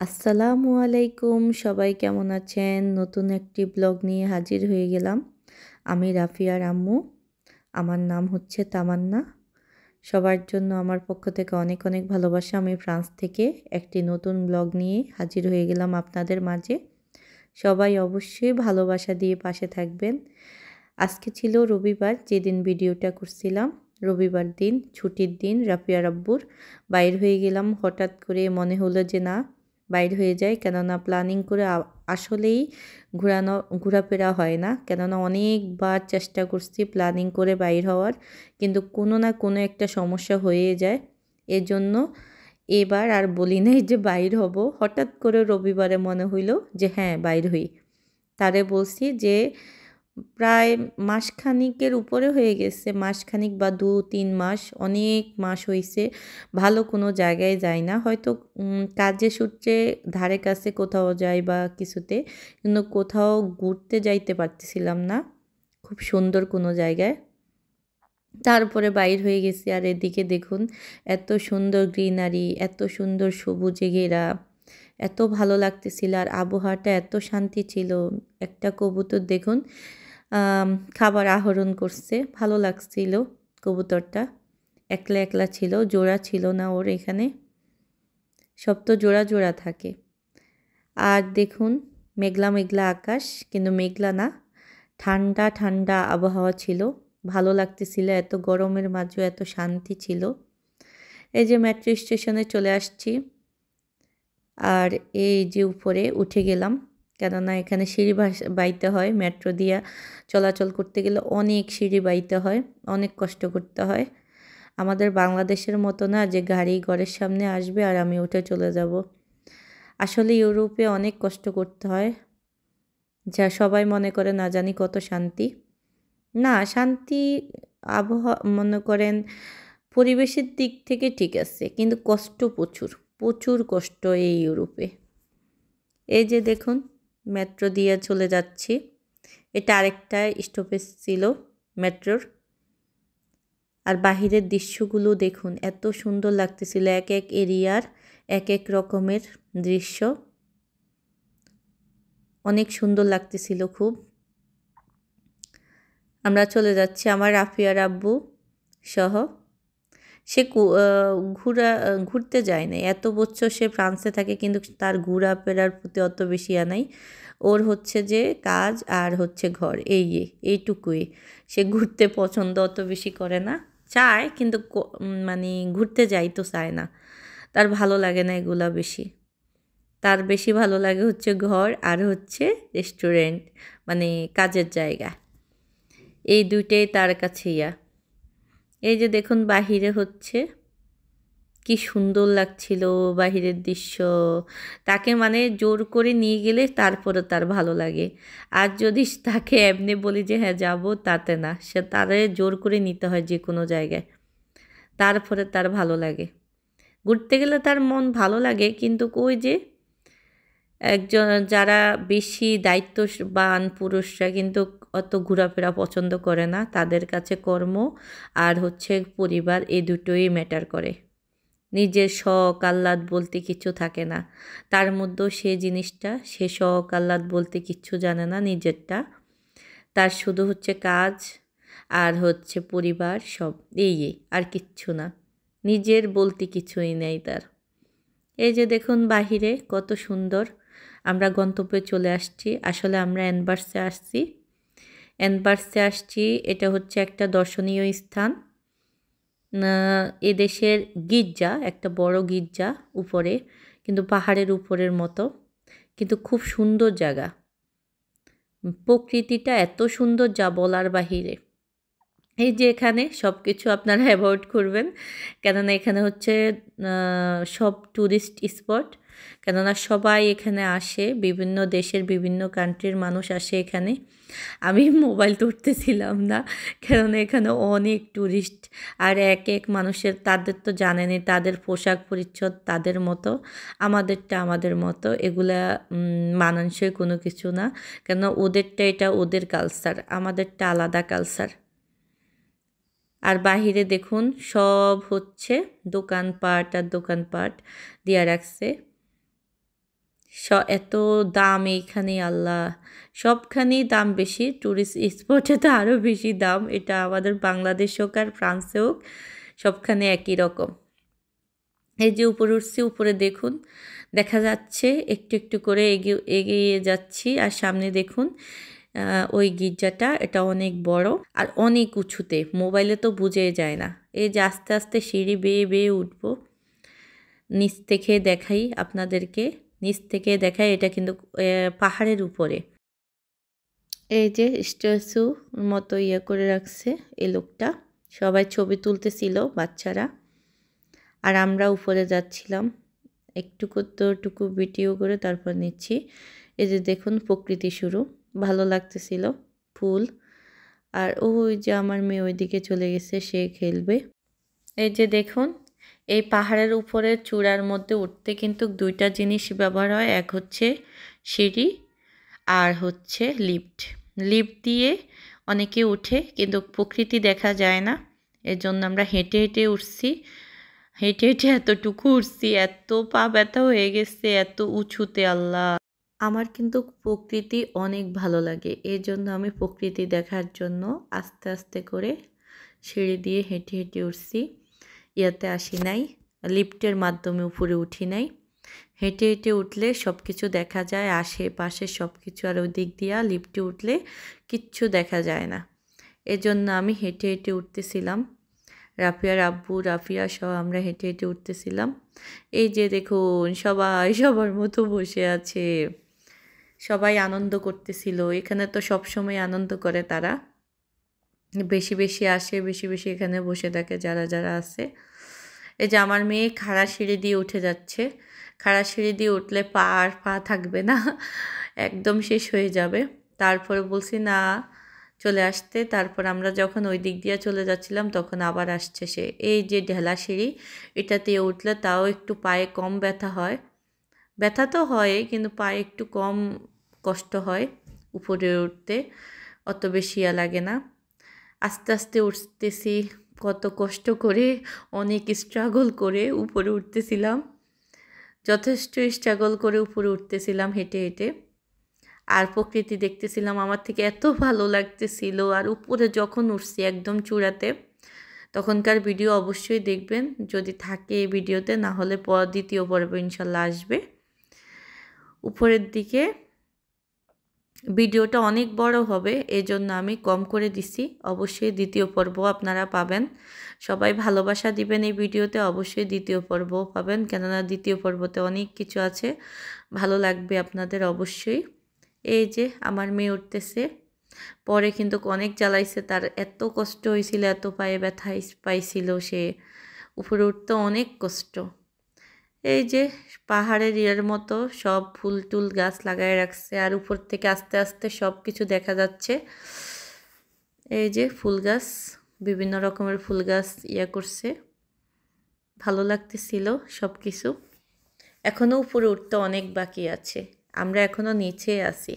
আসসালামু আলাইকুম, সবাই কেমন আছেন? নতুন একটি ব্লগ নিয়ে হাজির হয়ে গেলাম। আমি রাফিয়ার আম্মু। আমার নাম হচ্ছে তামান্না। সবার জন্য আমার পক্ষ থেকে অনেক অনেক ভালোবাসা। আমি ফ্রান্স থেকে একটি নতুন ব্লগ নিয়ে হাজির হয়ে গেলাম আপনাদের মাঝে। সবাই অবশ্যই ভালোবাসা দিয়ে পাশে থাকবেন। আজকে ছিল রবিবার, যেদিন ভিডিওটা করছিলাম। রবিবার দিন, ছুটির দিন, রাফিয়ার আব্বুর। বাইর হয়ে গেলাম, হঠাৎ করে মনে হলো যে না, বাইর হয়ে যায়। কেননা প্ল্যানিং করে আসলেই ঘোরাফেরা হয় না। কেননা অনেকবার চেষ্টা করছি প্ল্যানিং করে বাইর হওয়ার, কিন্তু কোনো না কোনো একটা সমস্যা হয়ে যায়। এজন্য এবার আর বলি নাই যে বাইর হব। হঠাৎ করে রবিবারে মনে হইল যে হ্যাঁ, বাইর হই। তারে বলছি যে প্রায় মাসখানিকের উপরে হয়ে গেছে, মাসখানিক বা ২-৩ মাস, অনেক মাস হইছে ভালো কোনো জায়গায় যাই না। হয়তো কাজের সূত্রে ধারে কাছে কোথাও যাই বা কিছুতে, কিন্তু কোথাও ঘুরতে যাইতে পারতেছিলাম না খুব সুন্দর কোনো জায়গায়। তারপরে বাইর হয়ে গেছি, আর এদিকে দেখুন এত সুন্দর গ্রিনারি, এত সুন্দর সবুজে ঘেরা, এত ভালো লাগতেছিল, আর আবহাওয়াটা এত শান্তি ছিল। একটা কবুতর দেখুন খাবার আহরণ করছে, ভালো লাগছিল। কবুতরটা একলা একলা ছিল, জোড়া ছিল না ওর এখানে। সব তো জোড়া জোড়া থাকে। আর দেখুন মেঘলা মেঘলা আকাশ, কিন্তু মেঘলা না, ঠান্ডা ঠান্ডা আবহাওয়া ছিল, ভালো লাগতেছিল। এত গরমের মাঝেও এত শান্তি ছিল। এই যে মেট্রো স্টেশনে চলে আসছি, আর এই যে উপরে উঠে গেলাম। কেননা এখানে সিঁড়ি বাইতে হয়, মেট্রো দিয়া চলাচল করতে গেলে অনেক সিঁড়ি বাইতে হয়, অনেক কষ্ট করতে হয়। আমাদের বাংলাদেশের মতো না যে গাড়ি ঘরের সামনে আসবে আর আমি উঠে চলে যাব। আসলে ইউরোপে অনেক কষ্ট করতে হয়, যা সবাই মনে করে না জানি কত শান্তি। না, শান্তি আবহাওয়া মনে করেন পরিবেশের দিক থেকে ঠিক আছে, কিন্তু কষ্ট প্রচুর, প্রচুর কষ্ট এই ইউরোপে। এই যে দেখুন মেট্রো দিয়ে চলে যাচ্ছি। এটা আরেকটা স্টপেজ ছিল মেট্রোর। আর বাহিরের দৃশ্যগুলো দেখুন, এত সুন্দর লাগতেছিল। এক এক এরিয়ার এক এক রকমের দৃশ্য, অনেক সুন্দর লাগতেছিল খুব। আমরা চলে যাচ্ছি আমার রাফিয়ার আব্বু সহ। সে ঘুরতে যায় না, এত বছর সে ফ্রান্সে থাকে, কিন্তু তার ঘোরাফেরার প্রতি অত বেশি নাই। ওর হচ্ছে যে কাজ আর হচ্ছে ঘর, এইটুকুই। সে ঘুরতে পছন্দ অত বেশি করে না, চায় কিন্তু মানে ঘুরতে যাইতো চায় না। তার ভালো লাগে না এগুলা বেশি। তার বেশি ভালো লাগে হচ্ছে ঘর আর হচ্ছে রেস্টুরেন্ট, মানে কাজের জায়গা। এই দুইটাই তার কাছে ইয়া। এই যে দেখুন বাহিরে হচ্ছে কি সুন্দর লাগছিল বাহিরের দৃশ্য। তাকে মানে জোর করে নিয়ে গেলে তারপরে তার ভালো লাগে। আর যদি তাকে এমনি বলি যে হ্যাঁ যাব, তাতে না, সে তারে জোর করে নিতে হয় যে কোনো জায়গায়, তারপরে তার ভালো লাগে। ঘুরতে গেলে তার মন ভালো লাগে, কিন্তু ওই যে একজন যারা বেশি দায়িত্ববান পুরুষরা কিন্তু অত ঘোরাফেরা পছন্দ করে না। তাদের কাছে কর্ম আর হচ্ছে পরিবার, এই দুটোই ম্যাটার করে। নিজের শখ আহ্লাদ বলতে কিছু থাকে না তার মধ্যেও। সে জিনিসটা, সে শখ আহ্লাদ বলতে কিচ্ছু জানে না নিজেরটা। তার শুধু হচ্ছে কাজ আর হচ্ছে পরিবার, সব আর কিচ্ছু না। নিজের বলতে কিছুই নেই তার। এই যে দেখুন বাহিরে কত সুন্দর। আমরা গন্তব্যে চলে আসছি। আসলে আমরা অ্যানভার্সে আসছি। এটা হচ্ছে একটা দর্শনীয় স্থান। এদেশের গির্জা, একটা বড় গির্জা উপরে, কিন্তু পাহাড়ের উপরের মতো, কিন্তু খুব সুন্দর জায়গা। প্রকৃতিটা এত সুন্দর যা বলার বাহিরে। এই যে এখানে সব কিছু আপনারা অ্যাভয়েড করবেন, কেননা এখানে হচ্ছে সব ট্যুরিস্ট স্পট। কেননা সবাই এখানে আসে, বিভিন্ন দেশের বিভিন্ন কান্ট্রির মানুষ আসে এখানে। আমি মোবাইল তুলতেছিলাম না, কেননা এখানে অনেক ট্যুরিস্ট। আর এক এক মানুষের, তাদের তো জানেনই, তাদের পোশাক পরিচ্ছদ তাদের মতো, আমাদেরটা আমাদের মতো। এগুলা মানানসই কোনো কিছু না, কেন ওদেরটা এটা ওদের কালচার, আমাদেরটা আলাদা কালচার। আর বাহিরে দেখুন সব হচ্ছে দোকানপাট আর দোকানপাট দিয়া রাখছে। এত দাম এইখানে আল্লাহ, সবখানেই দাম বেশি, ট্যুরিস্ট স্পটে তো আরও বেশি দাম। এটা আমাদের বাংলাদেশ হোক আর ফ্রান্সে হোক, সবখানে একই রকম। এই যে উপরে উঠছি, উপরে দেখুন দেখা যাচ্ছে একটু একটু করে এগিয়ে যাচ্ছি। আর সামনে দেখুন ওই গির্জাটা, এটা অনেক বড় আর অনেক উঁচুতে, মোবাইলে তো বোঝাই যায় না। এই যে আস্তে আস্তে সিঁড়ি বেয়ে বেয়ে উঠবো। নিচ থেকে দেখাই আপনাদেরকে, নিচ থেকে দেখাই, এটা কিন্তু পাহাড়ের উপরে। এই যে স্ট্যাচু মতো ইয়ে করে রাখছে এই লোকটা, সবাই ছবি তুলতেছিল বাচ্চারা, আর আমরা উপরে যাচ্ছিলাম একটু কতটুকু ভিডিও করে তারপর নিচ্ছি। এই যে দেখুন প্রকৃতি শুরু, ভালো লাগতেছিল, ফুল। আর ওই যে আমার মেয়ে ওইদিকে চলে গেছে, সে খেলবে। এই যে দেখুন এই পাহাড়ের উপরে চূড়ার মধ্যে উঠতে কিন্তু দুইটা জিনিস ব্যবহার হয়, এক হচ্ছে সিঁড়ি আর হচ্ছে লিফট। লিফট দিয়ে অনেকে উঠে কিন্তু প্রকৃতি দেখা যায় না, এর জন্য আমরা হেঁটে হেঁটে উঠছি। হেঁটে হেঁটে এতটুকু উঠছি, এত পা ব্যথা হয়ে গেছে, এত উঁচুতে আল্লাহ। আমার কিন্তু প্রকৃতি অনেক ভালো লাগে, এই জন্য আমি প্রকৃতি দেখার জন্য আস্তে আস্তে করে সিঁড়ি দিয়ে হেঁটে হেঁটে উঠছি। ইয়াতে আসি নাই, লিফটের মাধ্যমে উপরে উঠি নাই। হেঁটে হেঁটে উঠলে সব কিছু দেখা যায়, আশেপাশে সব কিছু। আর ওই দিক দিয়া লিফটে উঠলে কিচ্ছু দেখা যায় না, এজন্য আমি হেঁটে হেঁটে উঠতেছিলাম। রাফিয়ার আব্বু, রাফিয়া সহ আমরা হেঁটে হেঁটে উঠতেছিলাম। এই যে দেখুন সবাই সবার মতো বসে আছে, সবাই আনন্দ করতেছিল। এখানে তো সব সময় আনন্দ করে তারা, বেশি বেশি আসে, বেশি বেশি এখানে বসে থাকে যারা যারা আছে। এই যে আমার মেয়ে খাড়া সিঁড়ি দিয়ে উঠে যাচ্ছে। খাড়া সিঁড়ি দিয়ে উঠলে পা থাকবে না, একদম শেষ হয়ে যাবে। তারপরে বলছি না চলে আসতে, তারপর আমরা যখন ওই দিক দিয়ে চলে যাচ্ছিলাম তখন আবার আসছে সে। এই যে ঢেলা সিঁড়ি, এটাতে উঠলে তাও একটু পায়ে কম ব্যথা হয়, ব্যথা তো হয় কিন্তু পায়ে একটু কম কষ্ট হয় উপরে উঠতে, অত বেশি লাগে না। আস্তে আস্তে উঠতেছি, কত কষ্ট করে, অনেক স্ট্রাগল করে উপরে উঠতেছিলাম, যথেষ্ট স্ট্রাগল করে উপরে উঠতেছিলাম হেঁটে হেঁটে। আর প্রকৃতি দেখতেছিলাম, আমার থেকে এত ভালো লাগতেছিল। আর উপরে যখন উঠছি একদম চূড়াতে, তখনকার ভিডিও অবশ্যই দেখবেন যদি থাকে এই ভিডিওতে, না হলে দ্বিতীয় পর্ব ইনশাল্লাহ আসবে। উপরের দিকে ভিডিওটা অনেক বড় হবে, এই জন্য আমি কম করে দিছি। অবশ্যই দ্বিতীয় পর্ব আপনারা পাবেন, সবাই ভালোবাসা দিবেন এই ভিডিওতে, অবশ্যই দ্বিতীয় পর্বও পাবেন, কেননা দ্বিতীয় পর্বতে অনেক কিছু আছে, ভালো লাগবে আপনাদের অবশ্যই। এই যে আমার মেয়ে উঠতেছে, পরে কিন্তু অনেক জ্বালাইছে, তার এত কষ্ট হয়েছিল, এত পায়ে ব্যথা পাইছিল সে, উপরে উঠতে অনেক কষ্ট। এই যে পাহাড়ের ইয়ের মতো সব ফুল টুল গাছ লাগায় রাখছে, আর উপর থেকে আস্তে আস্তে সব কিছু দেখা যাচ্ছে। এই যে ফুল গাছ, বিভিন্ন রকমের ফুল গাছ করছে, ভালো লাগতেছিল সব কিছু। এখনও উপরে উঠতে অনেক বাকি আছে, আমরা এখনও নিচে আছি।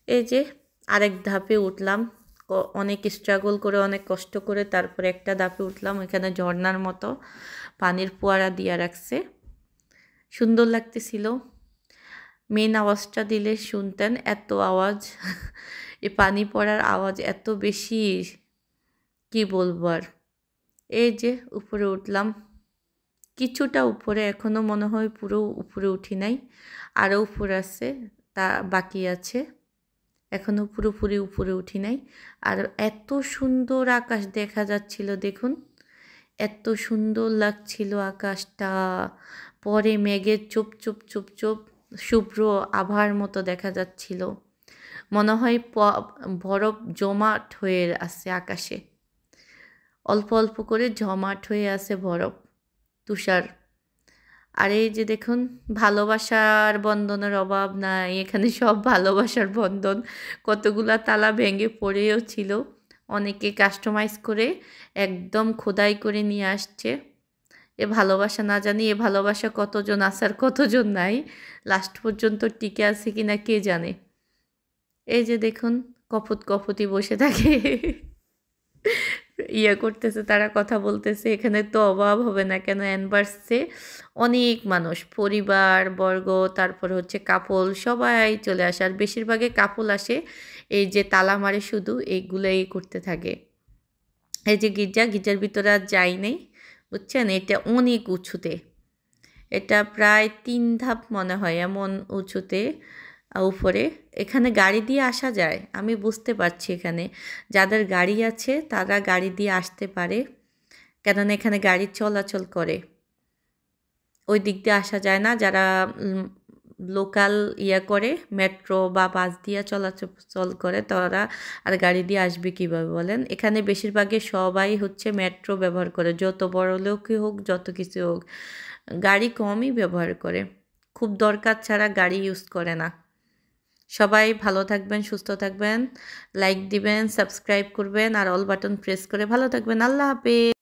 এই যে আরেক ধাপে উঠলাম, অনেক স্ট্রাগল করে, অনেক কষ্ট করে, তারপরে একটা ধাপে উঠলাম। এখানে ঝর্ণার মতো পানির ফোয়ারা দিয়া রাখছে, সুন্দর লাগতেছিল। মেন আওয়াজটা দিলে শুনতেন, এত আওয়াজ, এই পানি পড়ার আওয়াজ এত বেশি, কি বলবো আর। এই যে উপরে উঠলাম, কিছুটা উপরে, এখনও মনে হয় পুরো উপরে উঠি নাই, আরও উপরে আছে, তা বাকি আছে, এখনও পুরোপুরি উপরে উঠি নাই। আর এত সুন্দর আকাশ দেখা যাচ্ছিল, দেখুন এত সুন্দর লাগছিল আকাশটা। পরে মেঘের চুপ চুপ চুপ চুপ শুভ্র আভার মতো দেখা যাচ্ছিল, মনে হয় বরফ জমাট হয়ে আছে আকাশে, অল্প অল্প করে জমাট হয়ে আছে বরফ, তুষার। আর এই যে দেখুন ভালোবাসার বন্ধনের অভাব নাই এখানে, সব ভালোবাসার বন্ধন, কতগুলা তালা ভেঙে পড়েও ছিল, অনেকে কাস্টমাইজ করে একদম খোদাই করে নিয়ে আসছে। এ ভালোবাসা না জানি এ ভালোবাসা কতজন আছে আর কতজন নাই, লাস্ট পর্যন্ত টিকে আছে কিনা কে জানে। এই যে দেখুন কপতি বসে থাকে, করতেছে, তারা কথা বলতেছে। এখানে তো অভাব হবে না কেন, অ্যানভার্সে অনেক মানুষ, পরিবার বর্গ, তারপর হচ্ছে কাপল সবাই চলে আসে। আর বেশিরভাগই কাপল আসে, এই যে তালা মারে শুধু এইগুলাই করতে থাকে। এই যে গির্জার ভিতরে আর যাই নেই, বুঝছেন? এটা অনেক উঁচুতে, এটা প্রায় 3 ধাপ মনে হয় এমন উঁচুতে উপরে। এখানে গাড়ি দিয়ে আসা যায়, আমি বুঝতে পারছি এখানে যাদের গাড়ি আছে তারা গাড়ি দিয়ে আসতে পারে, কেননা এখানে গাড়ি চলাচল করে। ওই দিক দিয়ে আসা যায় না, যারা লোকাল করে মেট্রো বা বাস দিয়ে চলাচল করে তারা আর গাড়ি দিয়ে আসবে কীভাবে বলেন? এখানে বেশিরভাগই সবাই হচ্ছে মেট্রো ব্যবহার করে, যত বড় লোকই হোক যত কিছু হোক, গাড়ি কমই ব্যবহার করে, খুব দরকার ছাড়া গাড়ি ইউজ করে না। সবাই ভালো থাকবেন, সুস্থ থাকবেন, লাইক দিবেন, সাবস্ক্রাইব করবেন আর অল বাটন প্রেস করে ভালো থাকবেন। আল্লাহ হাফেজ।